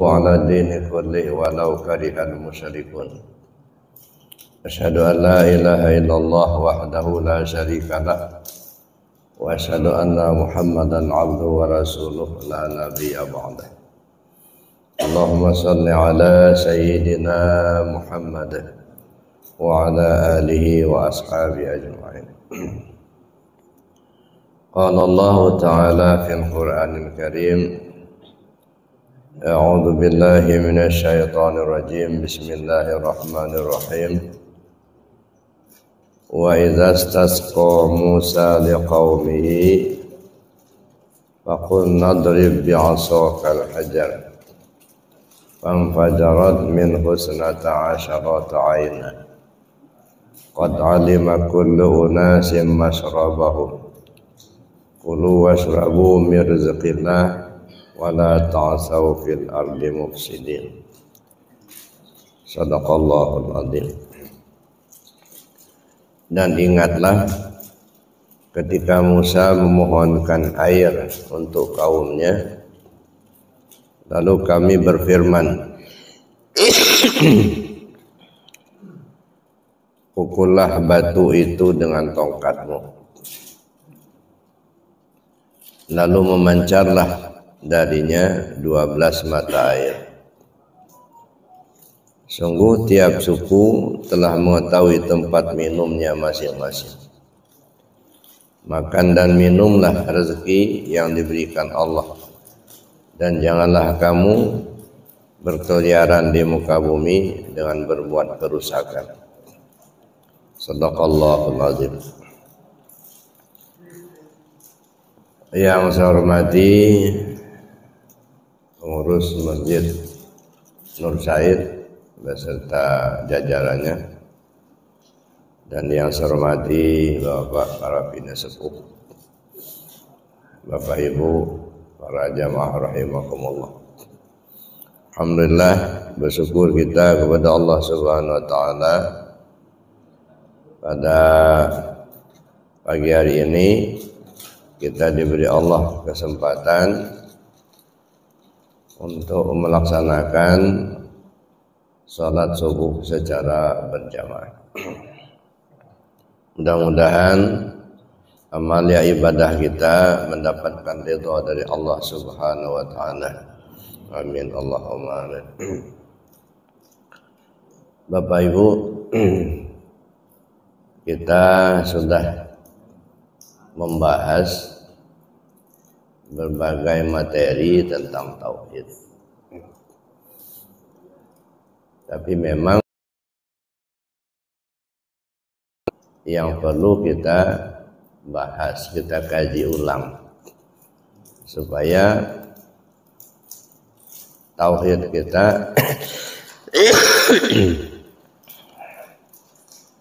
وعلى دين كله ولو كره المشركون أشهد أن لا إله إلا الله وحده لا شريك له وأشهد أن محمدا عبده ورسوله لا نبي بعده اللهم صل على سيدنا محمد وعلى آله وأصحابه أجمعين قال الله تعالى في القرآن الكريم أعوذ بالله من الشيطان الرجيم بسم الله الرحمن الرحيم وإذا استسقى موسى لقومه فقلنا اضرب بعصاك الحجر فانفجرت منه 12 عينا قد علم كل أناس مشربهم كلوا واشربوا من رزق الله ولا تعثوا في الأرض مفسدين Sadaqallahul Azim. Dan ingatlah ketika Musa memohonkan air untuk kaumnya, lalu kami berfirman, pukullah batu itu dengan tongkatmu, lalu memancarlah darinya 12 mata air. Sungguh tiap suku telah mengetahui tempat minumnya masing-masing. Makan dan minumlah rezeki yang diberikan Allah, dan janganlah kamu berkeliaran di muka bumi dengan berbuat kerusakan. Shadaqallahul Azim. Yang saya hormati pengurus Masjid Nur Said beserta jajarannya, dan yang saya hormati Bapak para pimpinan sepuh, Bapak Ibu para jamaah rahimakumullah. Alhamdulillah, bersyukur kita kepada Allah Subhanahu wa taala pada pagi hari ini kita diberi Allah kesempatan untuk melaksanakan salat subuh secara berjamaah. Mudah-mudahan amalia ibadah kita mendapatkan ridha dari Allah Subhanahu wa taala. Amin Allahumma amin. Bapak Ibu, kita sudah membahas berbagai materi tentang tauhid. Tapi memang yang perlu kita bahas, kita kaji ulang supaya tauhid kita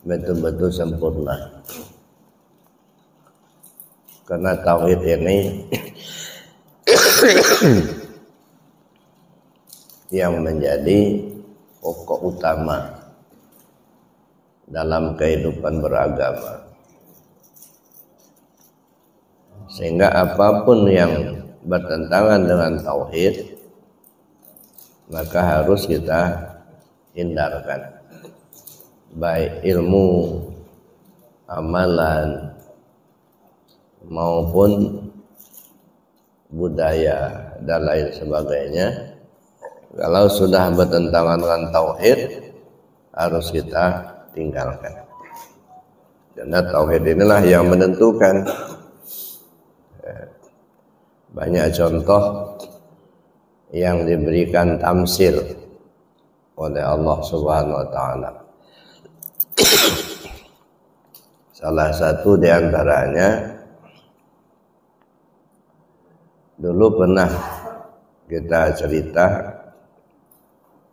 betul-betul sempurna. Karena tauhid ini yang menjadi pokok utama dalam kehidupan beragama, sehingga apapun yang bertentangan dengan tauhid maka harus kita hindarkan, baik ilmu, amalan maupun budaya dan lain sebagainya. Kalau sudah bertentangan dengan tauhid harus kita tinggalkan. Karena tauhid inilah yang menentukan. Banyak contoh yang diberikan tamsil oleh Allah Subhanahu wa taala. Salah satu di antaranya, dulu pernah kita cerita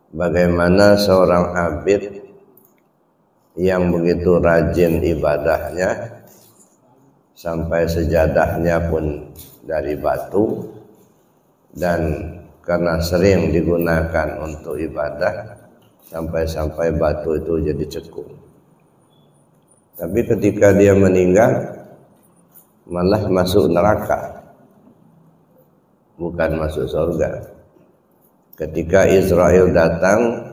bagaimana seorang abid yang begitu rajin ibadahnya sampai sejadahnya pun dari batu, dan karena sering digunakan untuk ibadah sampai-sampai batu itu jadi cekung. Tapi ketika dia meninggal malah masuk neraka, bukan masuk surga. ketika Israel datang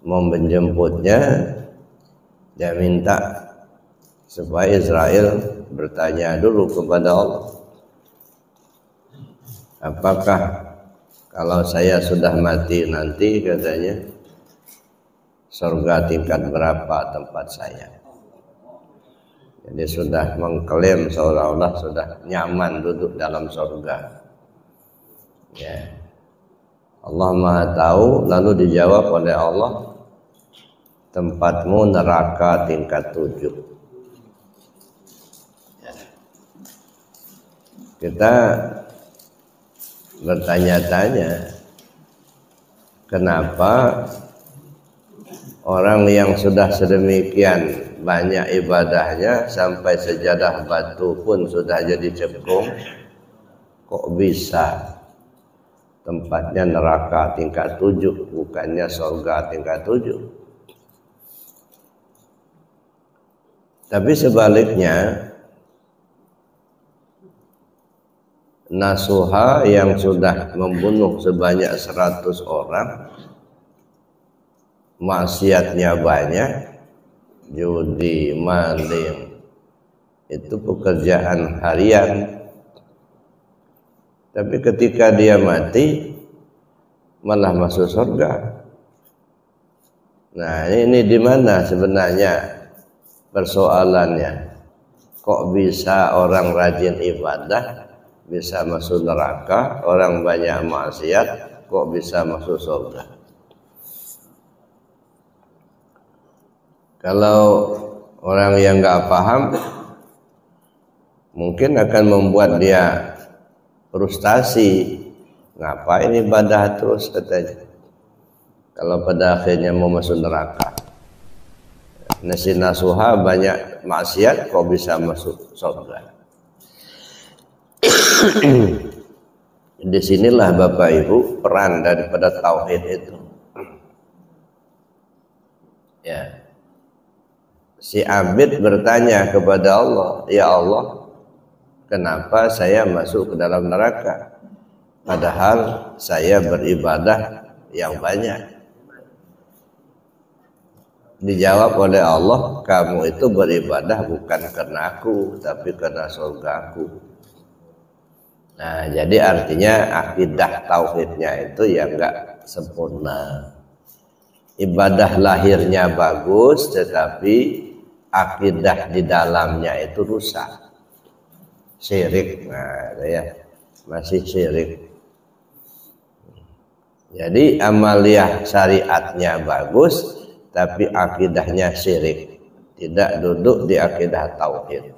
mau menjemputnya, dia minta supaya Israel bertanya dulu kepada Allah, apakah kalau saya sudah mati nanti, katanya, surga tingkat berapa tempat saya. Jadi sudah mengklaim seolah-olah sudah nyaman duduk dalam surga. Ya. Allah Maha tahu, lalu dijawab oleh Allah, tempatmu neraka tingkat 7. Ya. Kita bertanya-tanya, kenapa orang yang sudah sedemikian banyak ibadahnya sampai sejadah batu pun sudah jadi cekung, kok bisa tempatnya neraka tingkat 7, bukannya surga tingkat 7. Tapi sebaliknya, Nasuha yang sudah membunuh sebanyak 100 orang, maksiatnya banyak, judi, maling, itu pekerjaan harian. Tapi ketika dia mati malah masuk surga. Nah, ini di mana sebenarnya persoalannya? Kok bisa orang rajin ibadah bisa masuk neraka, orang banyak maksiat kok bisa masuk surga? Kalau orang yang nggak paham, mungkin akan membuat dia frustasi. Ngapain ibadah terus, katanya, kalau pada akhirnya mau masuk neraka. Nasi nasuha banyak maksiat kok bisa masuk surga. Disinilah Bapak Ibu peran daripada tauhid itu. Ya, si abid bertanya kepada Allah, ya Allah, kenapa saya masuk ke dalam neraka? Padahal saya beribadah yang banyak. Dijawab oleh Allah, kamu itu beribadah bukan karena aku, tapi karena surgaku. Nah, jadi artinya akidah tauhidnya itu ya enggak sempurna. Ibadah lahirnya bagus, tetapi akidah di dalamnya itu rusak. Syirik, nah ya, masih syirik. Jadi amaliyah syariatnya bagus, tapi akidahnya syirik, tidak duduk di akidah tauhid.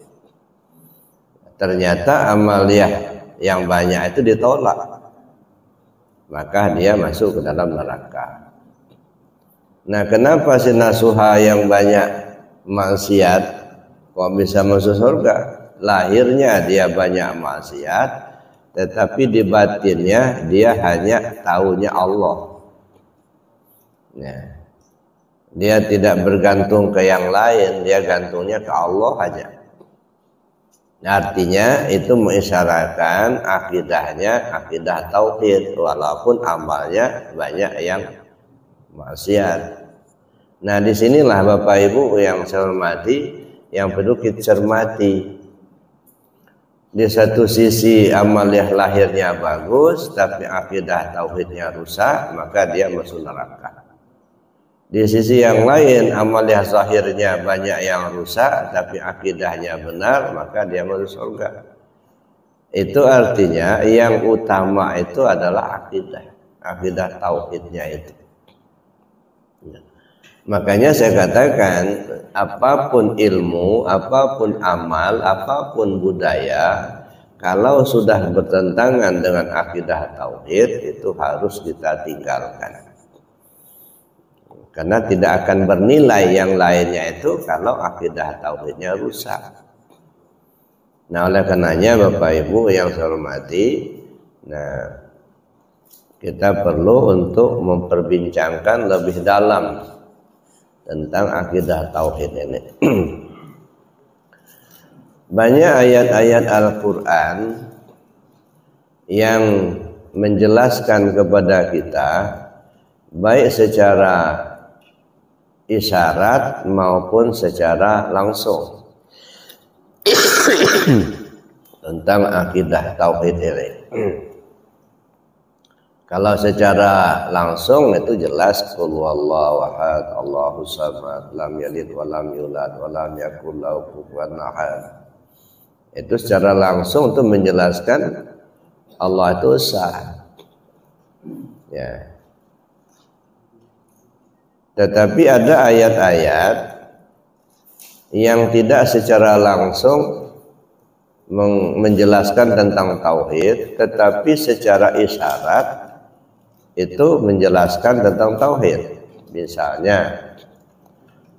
Ternyata amaliyah yang banyak itu ditolak, maka dia masuk ke dalam neraka. Nah, kenapa si nasuha yang banyak maksiat kok bisa masuk surga? Lahirnya dia banyak maksiat, tetapi di batinnya dia hanya taunya Allah. Nah, dia tidak bergantung ke yang lain, dia gantungnya ke Allah aja. Artinya itu mengisyaratkan akidahnya akidah tauhid, walaupun amalnya banyak yang maksiat. Nah, disinilah Bapak Ibu yang saya hormati, yang perlu kita cermati. Di satu sisi amaliyah lahirnya bagus, tapi akidah tauhidnya rusak, maka dia masuk neraka. Di sisi yang lain, amaliyah zahirnya banyak yang rusak, tapi akidahnya benar, maka dia masuk surga. Itu artinya yang utama itu adalah akidah tauhidnya itu. Makanya saya katakan, apapun ilmu, apapun amal, apapun budaya, kalau sudah bertentangan dengan akidah tauhid, itu harus kita tinggalkan. Karena tidak akan bernilai yang lainnya itu kalau akidah tauhidnya rusak. Nah, oleh karenanya Bapak Ibu yang saya hormati, nah, kita perlu untuk memperbincangkan lebih dalam tentang akidah tauhid ini. Banyak ayat-ayat Al-Quran yang menjelaskan kepada kita baik secara isyarat maupun secara langsung tentang akidah tauhid ini. Kalau secara langsung itu jelas qul huwallahu ahad, Allahus samad, lam yalid wa lam yulad wa lam yakul lahu kufuwan ahad. Itu secara langsung itu menjelaskan Allah itu esa. Ya. Tetapi ada ayat-ayat yang tidak secara langsung menjelaskan tentang tauhid, tetapi secara isyarat itu menjelaskan tentang tauhid. Misalnya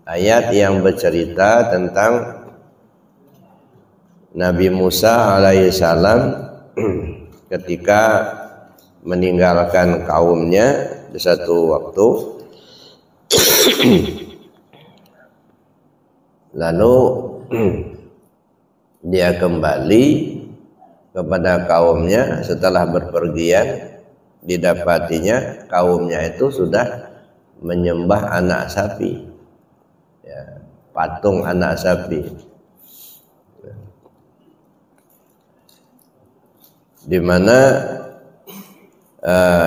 ayat yang bercerita tentang Nabi Musa alaihissalam ketika meninggalkan kaumnya di satu waktu, lalu dia kembali kepada kaumnya setelah berpergian. Didapatinya kaumnya itu sudah menyembah anak sapi, ya, patung anak sapi, di mana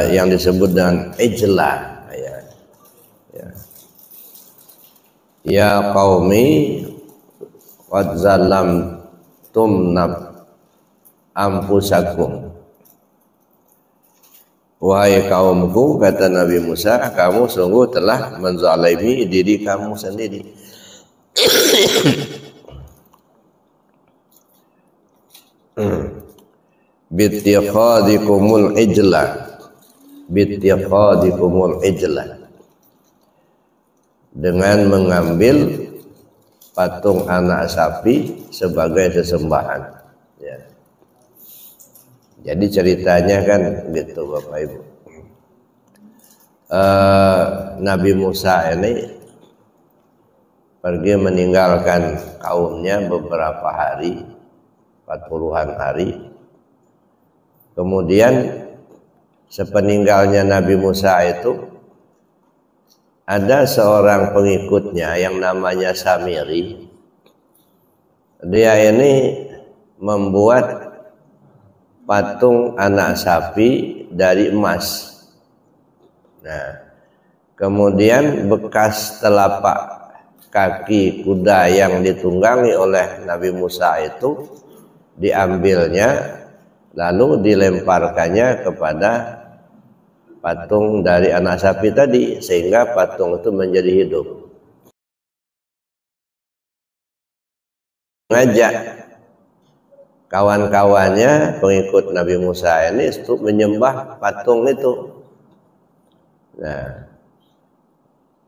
yang disebut dengan ijlah, ya qaumi qad zalamtum anfusakum. Wahai kaumku, kata Nabi Musa, kamu sungguh telah menzalimi diri kamu sendiri. Bittikhadikumul ijla, bittikhadikumul ijla, dengan mengambil patung anak sapi sebagai sesembahan. Ya. Jadi ceritanya kan gitu Bapak Ibu. Nabi Musa ini pergi meninggalkan kaumnya beberapa hari, 40-an hari. Kemudian sepeninggalnya Nabi Musa itu ada seorang pengikutnya yang namanya Samiri. Dia ini membuat patung anak sapi dari emas. Nah, kemudian bekas telapak kaki kuda yang ditunggangi oleh Nabi Musa itu diambilnya, lalu dilemparkannya kepada patung dari anak sapi tadi, sehingga patung itu menjadi hidup. Ngajak kawan-kawannya pengikut Nabi Musa ini untuk menyembah patung itu. Nah,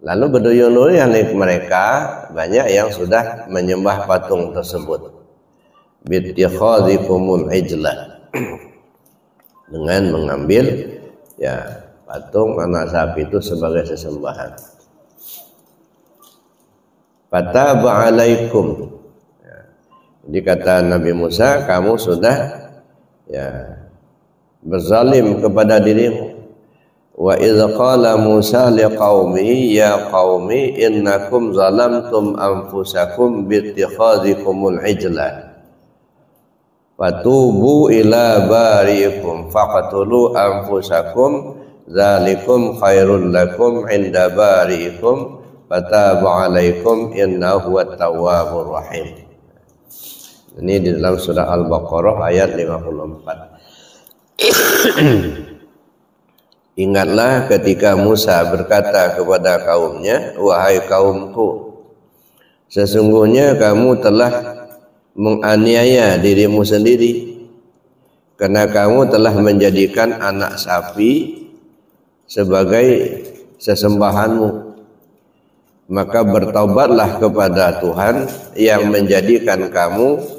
lalu berduyun-duyun mereka banyak yang sudah menyembah patung tersebut. Bittikhadikumul ijla, dengan mengambil ya patung anak sapi itu sebagai sesembahan. Fataba alaikum. Jadi kata Nabi Musa, kamu sudah ya berzalim kepada dirimu. Wa idz qala Musa liqaumihi ya qaumi innakum zalamtum anfusakum bittikhadikumul ijla fatubu ila bariikum faqtulu anfusakum dzalikum khairul lakum inda bariikum fataba alaikum innahu huwat tawwabur rahim. Ini di dalam surah Al-Baqarah ayat 54. Ingatlah ketika Musa berkata kepada kaumnya, wahai kaumku, sesungguhnya kamu telah menganiaya dirimu sendiri, karena kamu telah menjadikan anak sapi sebagai sesembahanmu. Maka bertaubatlah kepada Tuhan yang menjadikan kamu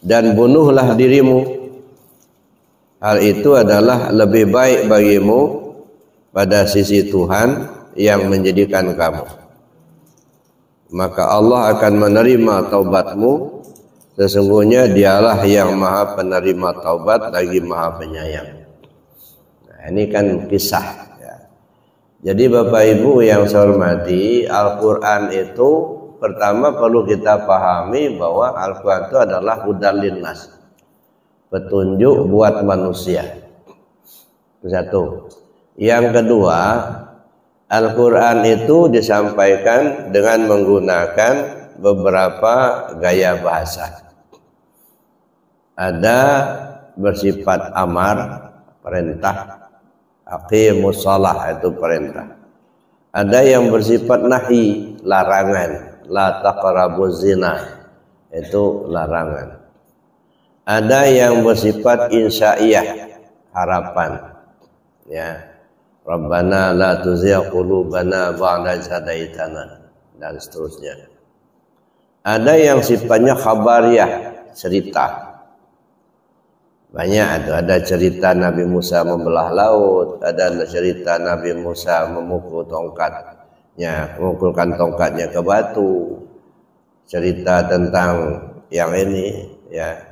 dan bunuhlah dirimu. Hal itu adalah lebih baik bagimu pada sisi Tuhan yang menjadikan kamu. Maka Allah akan menerima taubatmu. Sesungguhnya dialah yang maha penerima taubat lagi maha penyayang. Ini kan kisah ya. Jadi Bapak Ibu yang saya hormati, Al-Quran itu pertama perlu kita pahami bahwa Al-Quran itu adalah hudan linnas, petunjuk buat manusia. Itu satu. Yang kedua, Al-Quran itu disampaikan dengan menggunakan beberapa gaya bahasa. Ada bersifat amar, perintah, aqimus shalah itu perintah. Ada yang bersifat nahi, larangan, la taqrabuz zina itu larangan. Ada yang bersifat insya'iyah, harapan. Ya. Rabbana la tuzigh qulubana ba'da idh hadaitana dan seterusnya. Ada yang sifatnya khabariyah, cerita. Banyak ada cerita Nabi Musa membelah laut, ada cerita Nabi Musa memukul tongkatnya, memukulkan tongkatnya ke batu. Cerita tentang yang ini ya,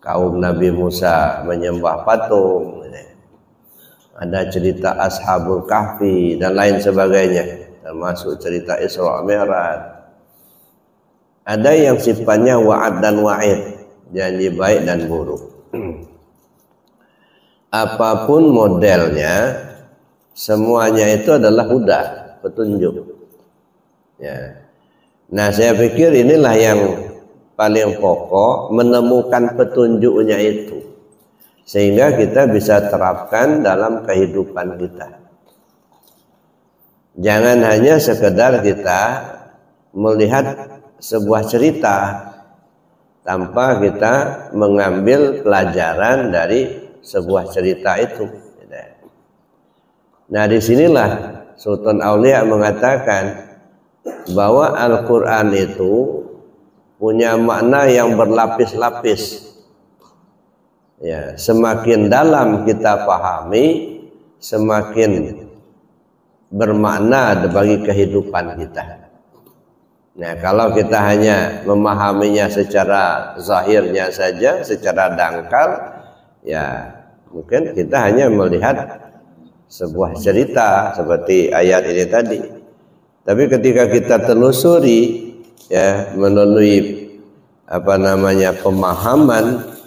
kaum Nabi Musa menyembah patung. Ada cerita Ashabul Kahfi dan lain sebagainya, termasuk cerita Isra Mi'raj. Ada yang sifatnya wa'ad dan wa'id, janji baik dan buruk. Apapun modelnya, semuanya itu adalah huda, petunjuk. Ya. Nah, saya pikir inilah yang paling pokok, menemukan petunjuknya itu, sehingga kita bisa terapkan dalam kehidupan kita. Jangan hanya sekedar kita melihat sebuah cerita tanpa kita mengambil pelajaran dari sebuah cerita itu. Nah, disinilah Sultan Aulia mengatakan bahwa Al-Quran itu punya makna yang berlapis-lapis. Ya, semakin dalam kita pahami, semakin bermakna bagi kehidupan kita. Nah, kalau kita hanya memahaminya secara zahirnya saja, secara dangkal, ya mungkin kita hanya melihat sebuah cerita seperti ayat ini tadi. Tapi ketika kita telusuri ya melalui pemahaman,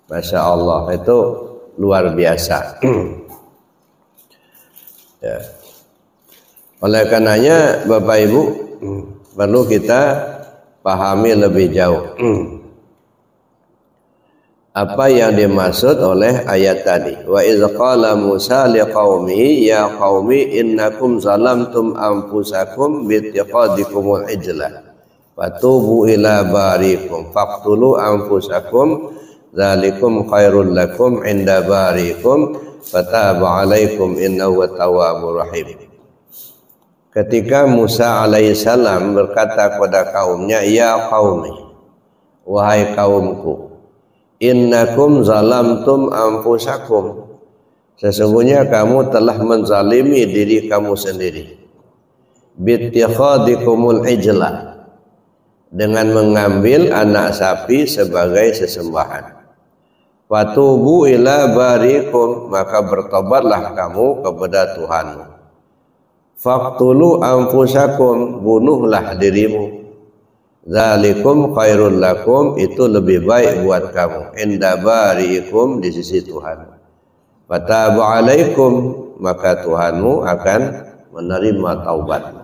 Masya Allah, itu luar biasa. Ya. Oleh karenanya Bapak Ibu perlu kita pahami lebih jauh apa yang dimaksud oleh ayat tadi. Wa idz qala Musa liqaumihi ya qaumi innakum zalamtum anfusakum biittiqadikumul ijla fatubu ila barikum faqtulu anfusakum dzalikum khairul lakum inda barikum fataba alaikum innahu tawwabur rahim. Ketika Musa alaihissalam berkata kepada kaumnya, ya qaumi, wahai kaumku, innakum zalamtum anfusakum, sesungguhnya kamu telah menzalimi diri kamu sendiri, bittikhadikumul ijla, dengan mengambil anak sapi sebagai sesembahan. Fatubu ila barikum, maka bertobatlah kamu kepada Tuhanmu. Faqtulu anfusakum, bunuhlah dirimu. Dzalikum khairul lakum, itu lebih baik buat kamu. Inda bariikum, di sisi Tuhan. Fataba alaikum, maka Tuhanmu akan menerima taubatmu.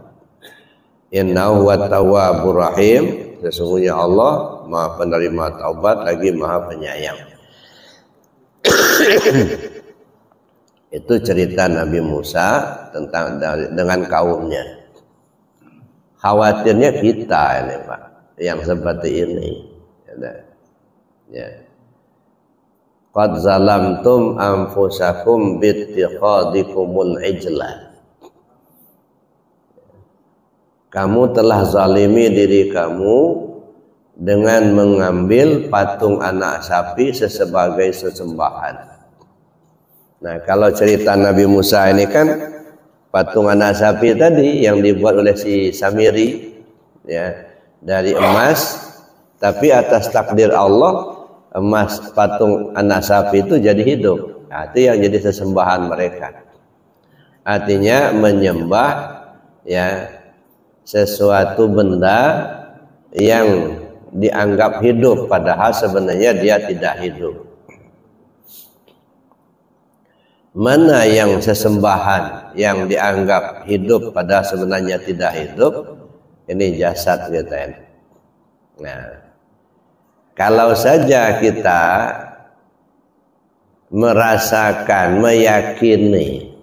Innahu wat-tawwabur rahim, sesungguhnya Allah Maha penerima taubat lagi Maha penyayang. Itu cerita Nabi Musa tentang dengan kaumnya. Khawatirnya kita ini Pak, yang seperti ini. Ya. Qad zalamtum anfusakum bittikhadikumul ijla. Kamu telah zalimi diri kamu dengan mengambil patung anak sapi sebagai sesembahan. Nah, kalau cerita Nabi Musa ini kan patung anak sapi tadi yang dibuat oleh si Samiri ya, dari emas, tapi atas takdir Allah emas patung anak sapi itu jadi hidup. Nah, itu yang jadi sesembahan mereka. Artinya menyembah ya sesuatu benda yang dianggap hidup padahal sebenarnya dia tidak hidup. Mana yang sesembahan yang dianggap hidup padahal sebenarnya tidak hidup? Ini jasad kita ini. Nah, kalau saja kita merasakan, meyakini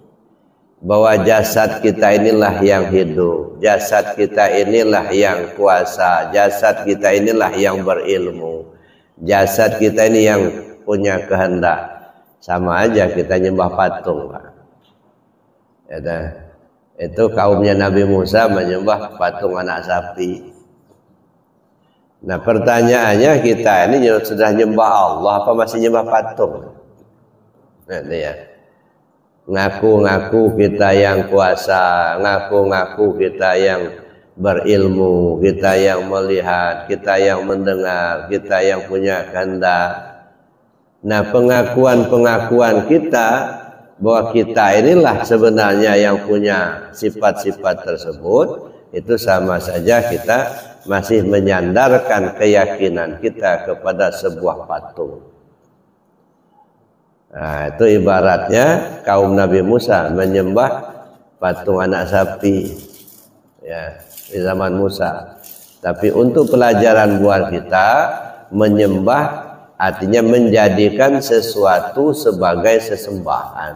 bahwa jasad kita inilah yang hidup, jasad kita inilah yang kuasa, jasad kita inilah yang berilmu, jasad kita ini yang punya kehendak, sama aja kita nyembah patung, Pak. Itu kaumnya Nabi Musa menyembah patung anak sapi. Nah, pertanyaannya, kita ini sudah nyembah Allah apa masih nyembah patung? Nah, ini ya. Ngaku-ngaku kita yang kuasa, ngaku-ngaku kita yang berilmu, kita yang melihat, kita yang mendengar, kita yang punya kehendak. Nah, pengakuan-pengakuan kita bahwa kita inilah sebenarnya yang punya sifat-sifat tersebut, itu sama saja kita masih menyandarkan keyakinan kita kepada sebuah patung. Nah, itu ibaratnya kaum Nabi Musa menyembah patung anak sapi ya di zaman Musa. Tapi untuk pelajaran buat kita, menyembah artinya menjadikan sesuatu sebagai sesembahan.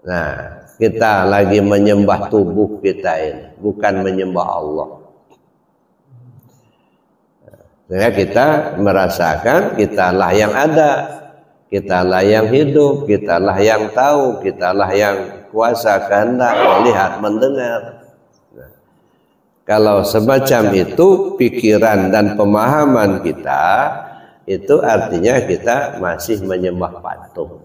Nah, kita lagi menyembah tubuh kita ini, bukan menyembah Allah. Sehingga kita merasakan kitalah yang ada, kitalah yang hidup, kitalah yang tahu, kitalah yang kuasa kehendak, melihat, mendengar. Nah, kalau semacam itu pikiran dan pemahaman kita, itu artinya kita masih menyembah patung.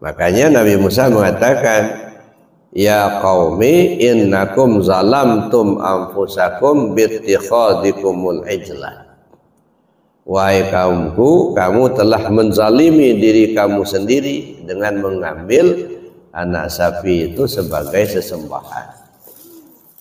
Makanya Nabi Musa mengatakan, ya qaumi innakum zalamtum anfusakum bittikhadikumul ijlah. Wahai kaumku, kamu telah menzalimi diri kamu sendiri dengan mengambil anak sapi itu sebagai sesembahan.